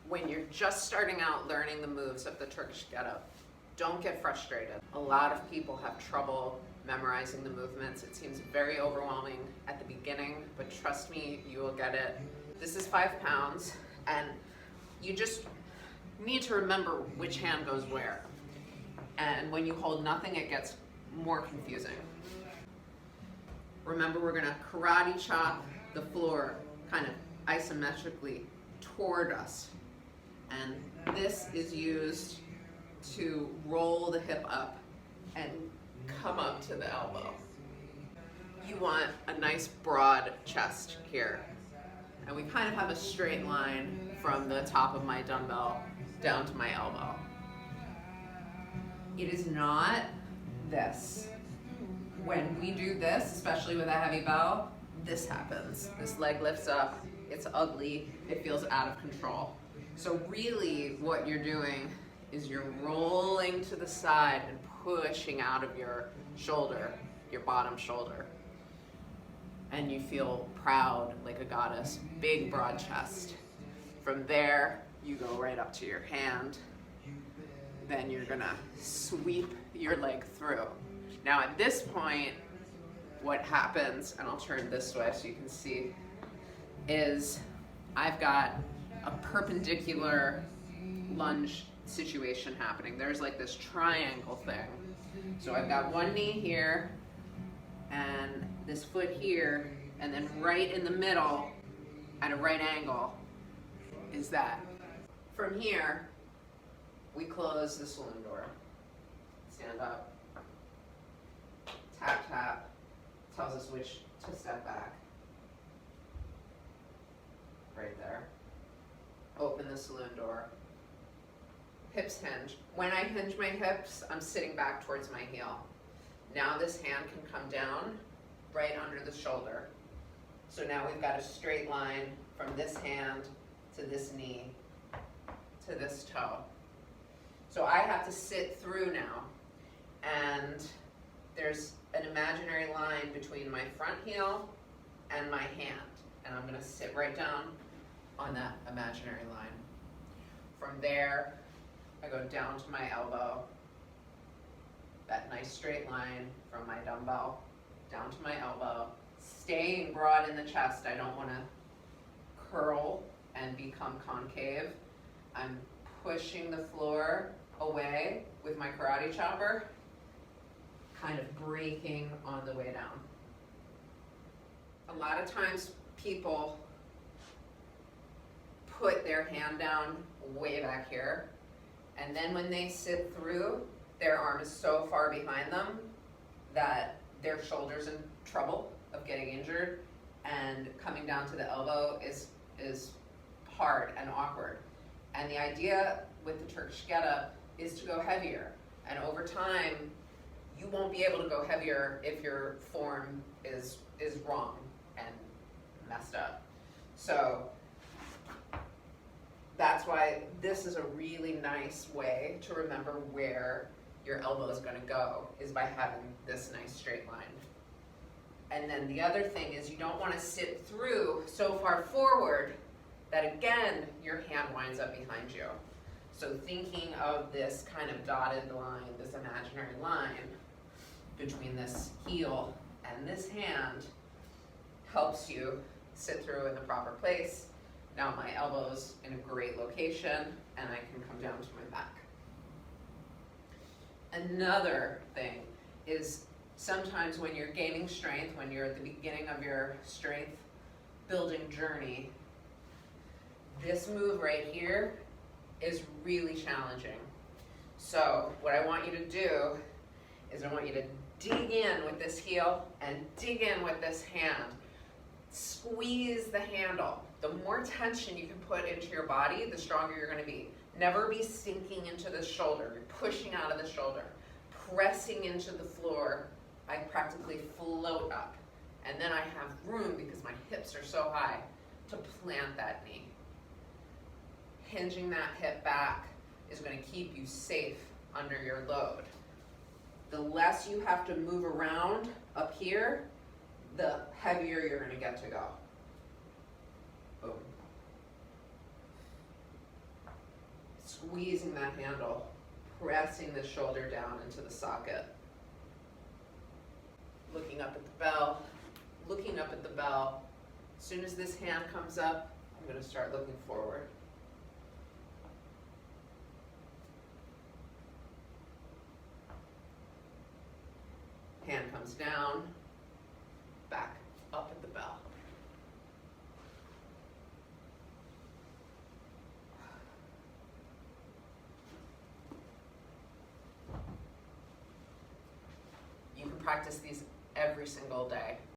when you're just starting out learning the moves of the Turkish get-up, don't get frustrated. A lot of people have trouble memorizing the movements. It seems very overwhelming at the beginning, but trust me, you will get it. This is 5 pounds, and you just need to remember which hand goes where. And when you hold nothing, it gets more confusing. Remember, we're gonna karate chop the floor kind of isometrically toward us. And this is used to roll the hip up and come up to the elbow. You want a nice broad chest here. And we kind of have a straight line from the top of my dumbbell down to my elbow. It is not this. When we do this, especially with a heavy bell, this happens. This leg lifts up, it's ugly, it feels out of control. So really what you're doing is you're rolling to the side and pushing out of your shoulder, your bottom shoulder. And you feel proud like a goddess, big broad chest. From there, you go right up to your hand. Then you're gonna sweep your leg through. Now at this point, what happens, and I'll turn this way so you can see, is I've got a perpendicular lunge situation happening. There's like this triangle thing. So I've got one knee here, and this foot here, and then right in the middle, at a right angle, is that. From here, we close the saloon door. Stand up. Tap, tap. Tells us which to step back. Right there. Open the saloon door. Hips hinge. When I hinge my hips, I'm sitting back towards my heel. Now this hand can come down right under the shoulder. So now we've got a straight line from this hand to this knee to this toe. So I have to sit through now, and there's an imaginary line between my front heel and my hand, and I'm gonna sit right down on that imaginary line. From there, I go down to my elbow, that nice straight line from my dumbbell down to my elbow, staying broad in the chest. I don't wanna curl and become concave. I'm pushing the floor away with my karate chopper, kind of breaking on the way down. A lot of times people put their hand down way back here, and then when they sit through, their arm is so far behind them that their shoulder's in trouble of getting injured, and coming down to the elbow is hard and awkward. And the idea with the Turkish get-up is to go heavier. And over time, you won't be able to go heavier if your form is wrong and messed up. So that's why this is a really nice way to remember where your elbow is gonna go, is by having this nice straight line. And then the other thing is you don't wanna sit through so far forward that again, your hand winds up behind you. So thinking of this kind of dotted line, this imaginary line between this heel and this hand helps you sit through in the proper place. Now my elbow's in a great location and I can come down to my back. Another thing is sometimes when you're gaining strength, when you're at the beginning of your strength building journey, this move right here is really challenging. So what I want you to do is I want you to dig in with this heel and dig in with this hand. Squeeze the handle. The more tension you can put into your body, the stronger you're gonna be. Never be sinking into the shoulder. You're pushing out of the shoulder, pressing into the floor. I practically float up. And then I have room, because my hips are so high, to plant that knee. Hinging that hip back is going to keep you safe under your load. The less you have to move around up here, the heavier you're going to get to go. Boom. squeezing that handle, pressing the shoulder down into the socket. Looking up at the bell, looking up at the bell. As soon as this hand comes up, I'm going to start looking forward. Hand comes down, back up at the bell. You can practice these every single day.